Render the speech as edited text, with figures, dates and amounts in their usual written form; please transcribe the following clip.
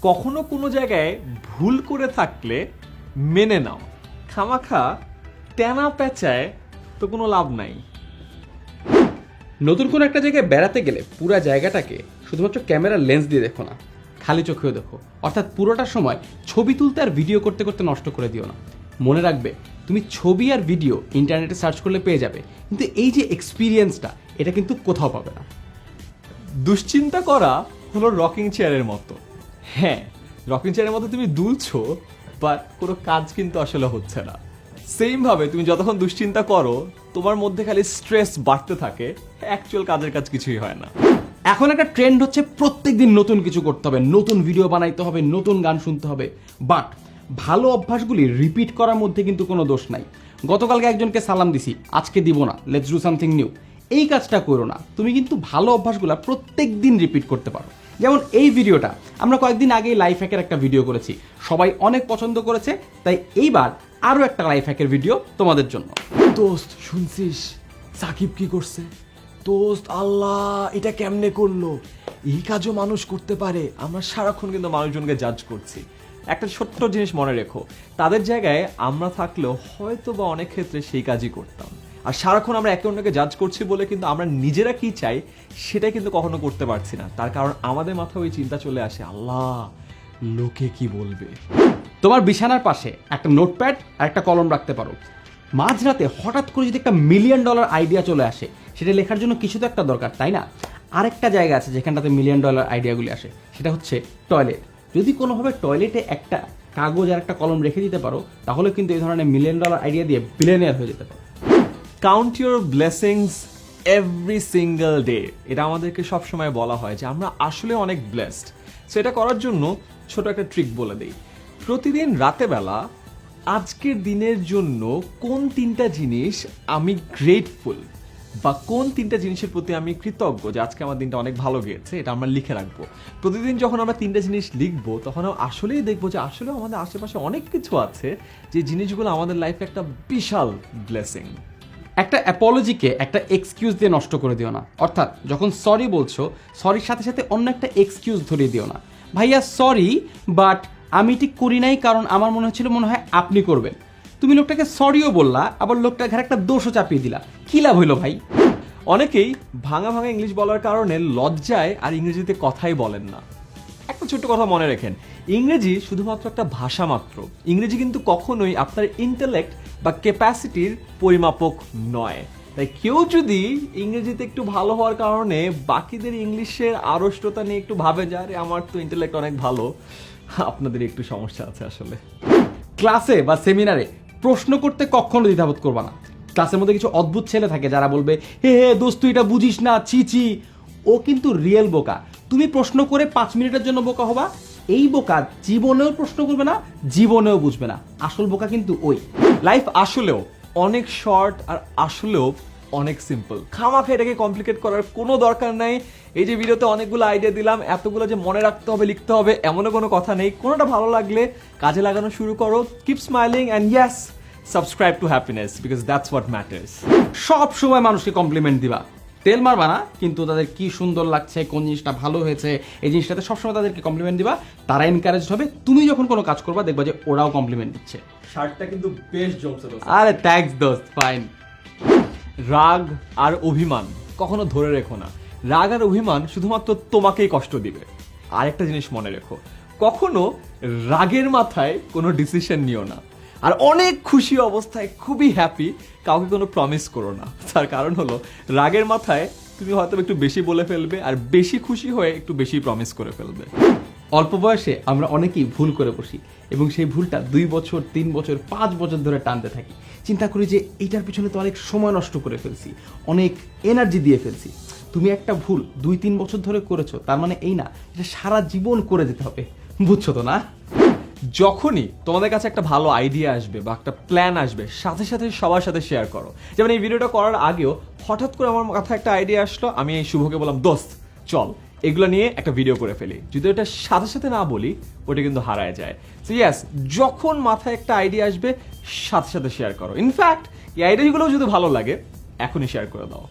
কখনো কোনো জায়গায় ভুল করে থাকলে মেনে নাও, খামাখা টেনা পেঁচায় তো কোনো লাভ নাই। নতুন কোনো একটা জায়গায় বেড়াতে গেলে পুরো জায়গাটাকে শুধুমাত্র ক্যামেরার লেন্স দিয়ে দেখো না, খালি চোখেও দেখো। অর্থাৎ পুরোটা সময় ছবি তুলতে আর ভিডিও করতে করতে নষ্ট করে দিও না। মনে রাখবে, তুমি ছবি আর ভিডিও ইন্টারনেটে সার্চ করলে পেয়ে যাবে, কিন্তু এই যে এক্সপিরিয়েন্সটা, এটা কিন্তু কোথাও পাবে না। দুশ্চিন্তা করা হলো রকিং চেয়ারের মতো। হ্যাঁ, রকিং চেয়ারের মতো তুমি দুলছো, বাট কোনো কাজ কিন্তু আসলে হচ্ছে না। সেম ভাবে তুমি যতক্ষণ দুশ্চিন্তা করো, তোমার মধ্যে খালি স্ট্রেস বাড়তে থাকে, অ্যাকচুয়াল কাজের কাজ কিছুই হয় না। এখন একটা ট্রেন্ড হচ্ছে প্রত্যেকদিন নতুন কিছু করতে হবে, নতুন ভিডিও বানাইতে হবে, নতুন গান শুনতে হবে। বাট ভালো অভ্যাসগুলি রিপিট করার মধ্যে কিন্তু কোনো দোষ নাই। গতকালকে একজনকে সালাম দিছি, আজকে দিব না, লেটস ডু সামথিং নিউ। এই কাজটা করো না। তুমি কিন্তু ভালো অভ্যাসগুলো প্রত্যেক দিন রিপিট করতে পারো। যেমন এই ভিডিওটা আমরা কয়েকদিন আগেই লাইফ হ্যাকের একটা ভিডিও করেছি, সবাই অনেক পছন্দ করেছে, তাই এইবার আরও একটা লাইফ হ্যাকের ভিডিও তোমাদের জন্য। দোস্ত শুনছিস সাকিব কি করছে? দোস্ত আল্লাহ, এটা কেমনে করলো? এই কাজও মানুষ করতে পারে? আমরা সারাক্ষণ কিন্তু মানুষজনকে জাজ করছি। একটা ছোট্ট জিনিস মনে রেখো, তাদের জায়গায় আমরা থাকলেও হয়তো বা অনেক ক্ষেত্রে সেই কাজই করতাম। আর সারাক্ষণ আমরা একে অন্যকে জাজ করছি বলে কিন্তু আমরা নিজেরা কি চাই সেটা কিন্তু কখনো করতে পারছি না। তার কারণ আমাদের মাথায় ওই চিন্তা চলে আসে, আল্লাহ লোকে কি বলবে। তোমার বিছানার পাশে একটা নোটপ্যাড আর একটা কলম রাখতে পারো। মাঝরাতে হঠাৎ করে যদি একটা $1 মিলিয়ন আইডিয়া চলে আসে, সেটা লেখার জন্য কিছু তো একটা দরকার, তাই না? আরেকটা জায়গা আছে যেখানটাতে $1 মিলিয়ন আইডিয়াগুলি আসে, সেটা হচ্ছে টয়লেট। যদি কোনোভাবে টয়লেটে একটা কাগজ আর একটা কলম রেখে দিতে পারো, তাহলে কিন্তু এই ধরনের $1 মিলিয়ন আইডিয়া দিয়ে বিলিয়নিয়ার হয়ে যেতে পারো। Count your blessings every single day, এটা আমাদেরকে সবসময় বলা হয় যে আমরা আসলে অনেক ব্লেসড। সেটা করার জন্য ছোট একটা ট্রিক বলে দিই। প্রতিদিন রাতেবেলা আজকের দিনের জন্য কোন 3টা জিনিস আমি গ্রেটফুল, বা কোন 3টা জিনিসের প্রতি আমি কৃতজ্ঞ যে আজকে আমার দিনটা অনেক ভালো গিয়েছে, এটা আমরা লিখে রাখবো। প্রতিদিন যখন আমরা 3টা জিনিস লিখবো, তখন আসলেই দেখবো যে আসলে আমাদের আশেপাশে অনেক কিছু আছে যে জিনিসগুলো আমাদের লাইফে একটা বিশাল ব্লেসিং। একটা অ্যাপোলজিকে একটা এক্সকিউজ দিয়ে নষ্ট করে দিও না। অর্থাৎ যখন সরি বলছো, সরির সাথে সাথে অন্য একটা এক্সকিউজ ধরিয়ে দিও না। ভাইয়া সরি, বাট আমি ঠিক করি নাই, কারণ আমার মনে হচ্ছিল মনে হয় আপনি করবেন। তুমি লোকটাকে সরিও বললা, আবার লোকটার ঘরে একটা দোষও চাপিয়ে দিলা, কি লাভ হইলো ভাই? অনেকেই ভাঙা ভাঙা ইংলিশ বলার কারণে লজ্জায় আর ইংরেজিতে কথাই বলেন না। একটা ছোট্ট কথা মনে রাখেন, ইংরেজি শুধুমাত্র একটা ভাষা মাত্র। ইংরেজি কিন্তু কখনোই আপনার ইন্টেলেক্ট বা ক্যাপাসিটির পরিমাপক নয়। তাই কেউ যদি ইংরেজিতে একটু ভালো হওয়ার কারণে বাকিদের ইংলিশের আড়ষ্টতা নিয়ে একটু ভাবে যে আরে আমার তো ইন্টেলেক্ট অনেক ভালো, আপনাদের একটু সমস্যা আছে আসলে। ক্লাসে বা সেমিনারে প্রশ্ন করতে কখনো দ্বিধাবোধ করবা না। ক্লাসের মধ্যে কিছু অদ্ভুত ছেলে থাকে যারা বলবে, হে হে দোস্ত তুই এটা বুঝিস না, ছি ছি। ও কিন্তু রিয়েল বোকা। তুমি প্রশ্ন করে 5 মিনিটের জন্য বোকা হবা, এই বোকা জীবনেও প্রশ্ন করবে না, জীবনেও বুঝবে না। আসল বোকা কিন্তু ওই। লাইফ আসলেও অনেক শর্ট আর আসলেও অনেক সিম্পল। খামাখা এটাকে কমপ্লিকেট করার কোনো দরকার নাই। এই যে ভিডিওতে অনেকগুলো আইডিয়া দিলাম, এতগুলো যে মনে রাখতে হবে, লিখতে হবে, এমনও কোনো কথা নেই। কোনোটা ভালো লাগলে কাজে লাগানো শুরু করো। Keep smiling and yes, subscribe to happiness because that's what matters. সব সময় মানুষকে কমপ্লিমেন্ট দিবা, তেল মারবা না, কিন্তু তাদের কি সুন্দর লাগছে, কোন জিনিসটা ভালো হয়েছে, এই জিনিসটাতে সবসময় তাদেরকে কমপ্লিমেন্ট দিবা। তারা এনকারেজ হবে। তুমি যখন কোনো কাজ করবা, দেখবা যে ওরাও কমপ্লিমেন্ট দিচ্ছে। শার্টটা কিন্তু বেশ জমছে। আরে থ্যাঙ্কস দোস্ত, ফাইন। রাগ আর অভিমান কখনো ধরে রেখো না। রাগ আর অভিমান শুধুমাত্র তোমাকেই কষ্ট দিবে। আরেকটা জিনিস মনে রেখো, কখনো রাগের মাথায় কোনো ডিসিশন নিও না। আর অনেক খুশি অবস্থায় খুবই হ্যাপি কাউকে কোনো প্রমিস করো না। তার কারণ হলো রাগের মাথায় তুমি হয়তো একটু বেশি বলে ফেলবে, আর বেশি খুশি হয়ে একটু বেশি প্রমিস করে ফেলবে। অল্প বয়সে আমরা অনেকেই ভুল করে বসি, এবং সেই ভুলটা 2 বছর, 3 বছর, 5 বছর ধরে টানতে থাকি। চিন্তা করি যে এইটার পিছনে তো অনেক সময় নষ্ট করে ফেলছি, অনেক এনার্জি দিয়ে ফেলছি। তুমি একটা ভুল 2-3 বছর ধরে করেছো, তার মানে এই না এটা সারা জীবন করে যেতে হবে। বুঝছো তো না? যখনই তোমাদের কাছে একটা ভালো আইডিয়া আসবে বা একটা প্ল্যান আসবে, সাথে সাথে সবার সাথে শেয়ার করো। যেমন এই ভিডিওটা করার আগেও হঠাৎ করে আমার মাথায় একটা আইডিয়া আসলো, আমি এই শুভকে বললাম, দোস্ত চল এগুলো নিয়ে একটা ভিডিও করে ফেলি। যদি ওটা সাথে সাথে না বলি, ওটা কিন্তু হারায় যায়। সো ইয়েস, যখন মাথায় একটা আইডিয়া আসবে সাথে সাথে শেয়ার করো। ইনফ্যাক্ট এই আইডিয়াগুলো যদি ভালো লাগে, এখনই শেয়ার করে দাও।